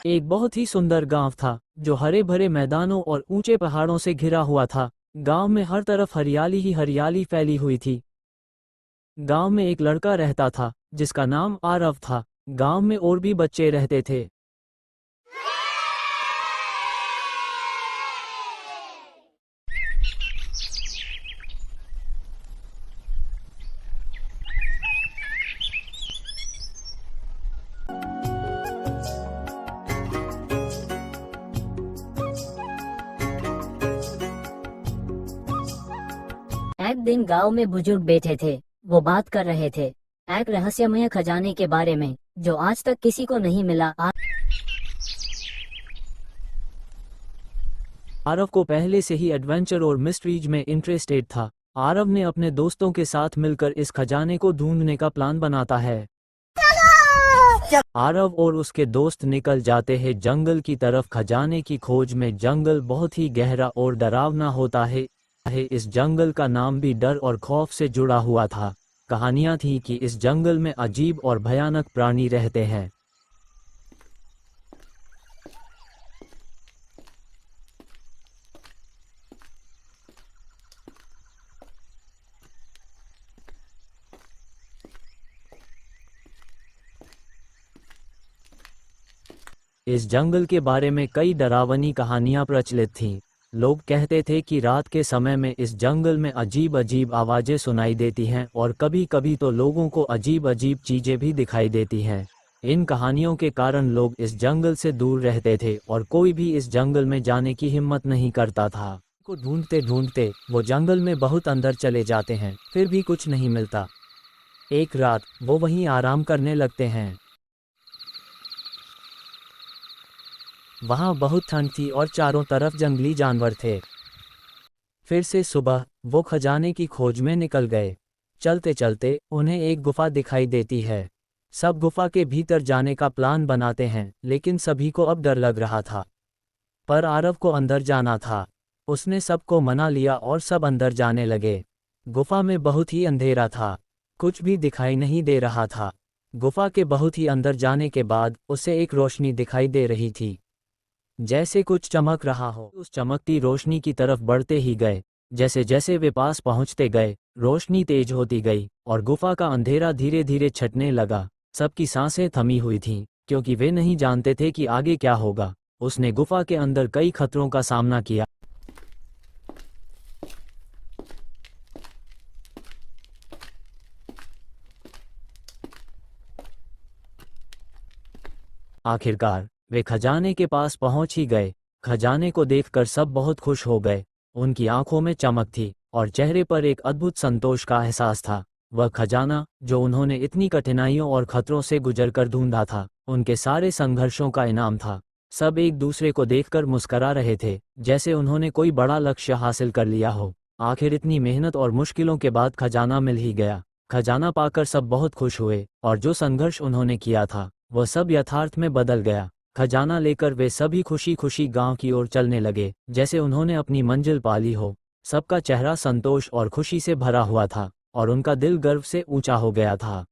एक बहुत ही सुंदर गांव था जो हरे भरे मैदानों और ऊंचे पहाड़ों से घिरा हुआ था। गांव में हर तरफ हरियाली ही हरियाली फैली हुई थी। गांव में एक लड़का रहता था जिसका नाम आरव था। गांव में और भी बच्चे रहते थे। एक दिन गांव में बुजुर्ग बैठे थे। वो बात कर रहे थे एक रहस्यमय खजाने के बारे में जो आज तक किसी को नहीं मिला। आरव को पहले से ही एडवेंचर और मिस्ट्रीज में इंटरेस्टेड था। आरव ने अपने दोस्तों के साथ मिलकर इस खजाने को ढूंढने का प्लान बनाता है। आरव और उसके दोस्त निकल जाते हैं जंगल की तरफ खजाने की खोज में। जंगल बहुत ही गहरा और डरावना होता है। इस जंगल का नाम भी डर और खौफ से जुड़ा हुआ था। कहानियां थी कि इस जंगल में अजीब और भयानक प्राणी रहते हैं। इस जंगल के बारे में कई डरावनी कहानियां प्रचलित थीं। लोग कहते थे कि रात के समय में इस जंगल में अजीब अजीब आवाजें सुनाई देती हैं और कभी कभी तो लोगों को अजीब अजीब चीजें भी दिखाई देती हैं। इन कहानियों के कारण लोग इस जंगल से दूर रहते थे और कोई भी इस जंगल में जाने की हिम्मत नहीं करता था। को ढूंढते ढूंढते वो जंगल में बहुत अंदर चले जाते हैं, फिर भी कुछ नहीं मिलता। एक रात वो वहीं आराम करने लगते हैं। वहाँ बहुत ठंड थी और चारों तरफ जंगली जानवर थे। फिर से सुबह वो खजाने की खोज में निकल गए। चलते चलते उन्हें एक गुफा दिखाई देती है। सब गुफा के भीतर जाने का प्लान बनाते हैं, लेकिन सभी को अब डर लग रहा था। पर आरव को अंदर जाना था। उसने सबको मना लिया और सब अंदर जाने लगे। गुफा में बहुत ही अंधेरा था, कुछ भी दिखाई नहीं दे रहा था। गुफा के बहुत ही अंदर जाने के बाद उसे एक रोशनी दिखाई दे रही थी, जैसे कुछ चमक रहा हो। उस चमकती रोशनी की तरफ बढ़ते ही गए। जैसे जैसे वे पास पहुंचते गए, रोशनी तेज होती गई और गुफा का अंधेरा धीरे धीरे छटने लगा। सबकी सांसें थमी हुई थीं, क्योंकि वे नहीं जानते थे कि आगे क्या होगा। उसने गुफा के अंदर कई खतरों का सामना किया। आखिरकार वे खजाने के पास पहुंच ही गए। खजाने को देखकर सब बहुत खुश हो गए। उनकी आंखों में चमक थी और चेहरे पर एक अद्भुत संतोष का एहसास था। वह खजाना जो उन्होंने इतनी कठिनाइयों और खतरों से गुजरकर ढूंढा था, उनके सारे संघर्षों का इनाम था। सब एक दूसरे को देखकर मुस्करा रहे थे, जैसे उन्होंने कोई बड़ा लक्ष्य हासिल कर लिया हो। आखिर इतनी मेहनत और मुश्किलों के बाद खजाना मिल ही गया। खजाना पाकर सब बहुत खुश हुए और जो संघर्ष उन्होंने किया था वह सब यथार्थ में बदल गया। खजाना लेकर वे सभी खुशी खुशी गांव की ओर चलने लगे, जैसे उन्होंने अपनी मंजिल पा ली हो। सबका चेहरा संतोष और खुशी से भरा हुआ था और उनका दिल गर्व से ऊंचा हो गया था।